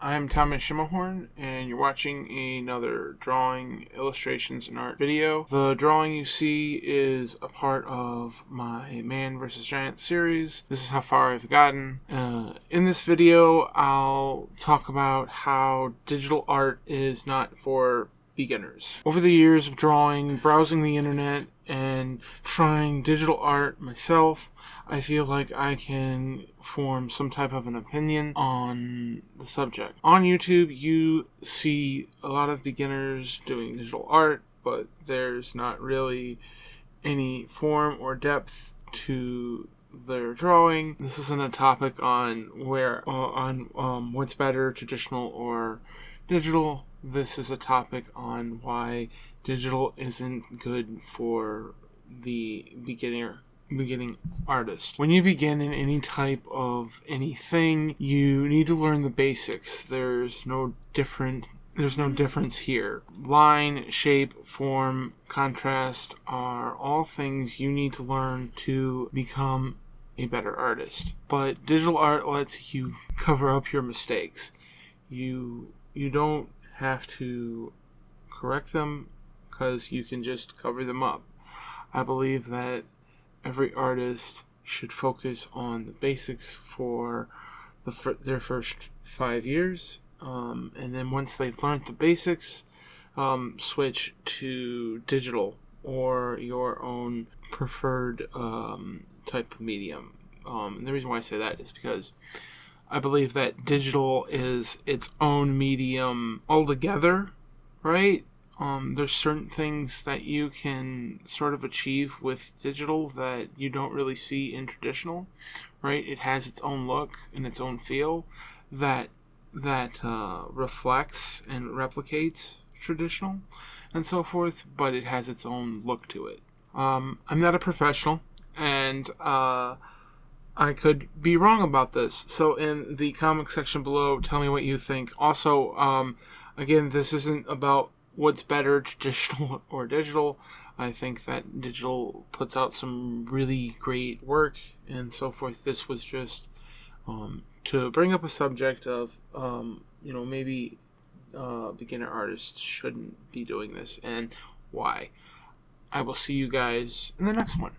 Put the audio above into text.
I'm Thomas Schermerhorn, and you're watching another drawing, illustrations, and art video. The drawing you see is a part of my Man vs. Giant series. This is how far I've gotten. In this video, I'll talk about how digital art is not for beginners. Over the years of drawing, browsing the internet, and trying digital art myself, I feel like I can form some type of an opinion on the subject. On YouTube, you see a lot of beginners doing digital art, but there's not really any form or depth to their drawing. This isn't a topic on what's better, traditional or digital. This is a topic on why digital isn't good for the beginning artist. When you begin in any type of anything, you need to learn the basics. There's no difference here. Line, shape, form, contrast are all things you need to learn to become a better artist. But digital art lets you cover up your mistakes. You don't have to correct them because you can just cover them up. I believe that every artist should focus on the basics for their first 5 years, and then once they've learned the basics, switch to digital or your own preferred type of medium. And the reason why I say that is because I believe that digital is its own medium altogether, right? There's certain things that you can sort of achieve with digital that you don't really see in traditional, right? It has its own look and its own feel that reflects and replicates traditional and so forth, but it has its own look to it. I'm not a professional, and I could be wrong about this. So in the comment section below, tell me what you think. Also, again, this isn't about what's better, traditional or digital. I think that digital puts out some really great work and so forth. This was just to bring up a subject of, maybe beginner artists shouldn't be doing this and why. I will see you guys in the next one.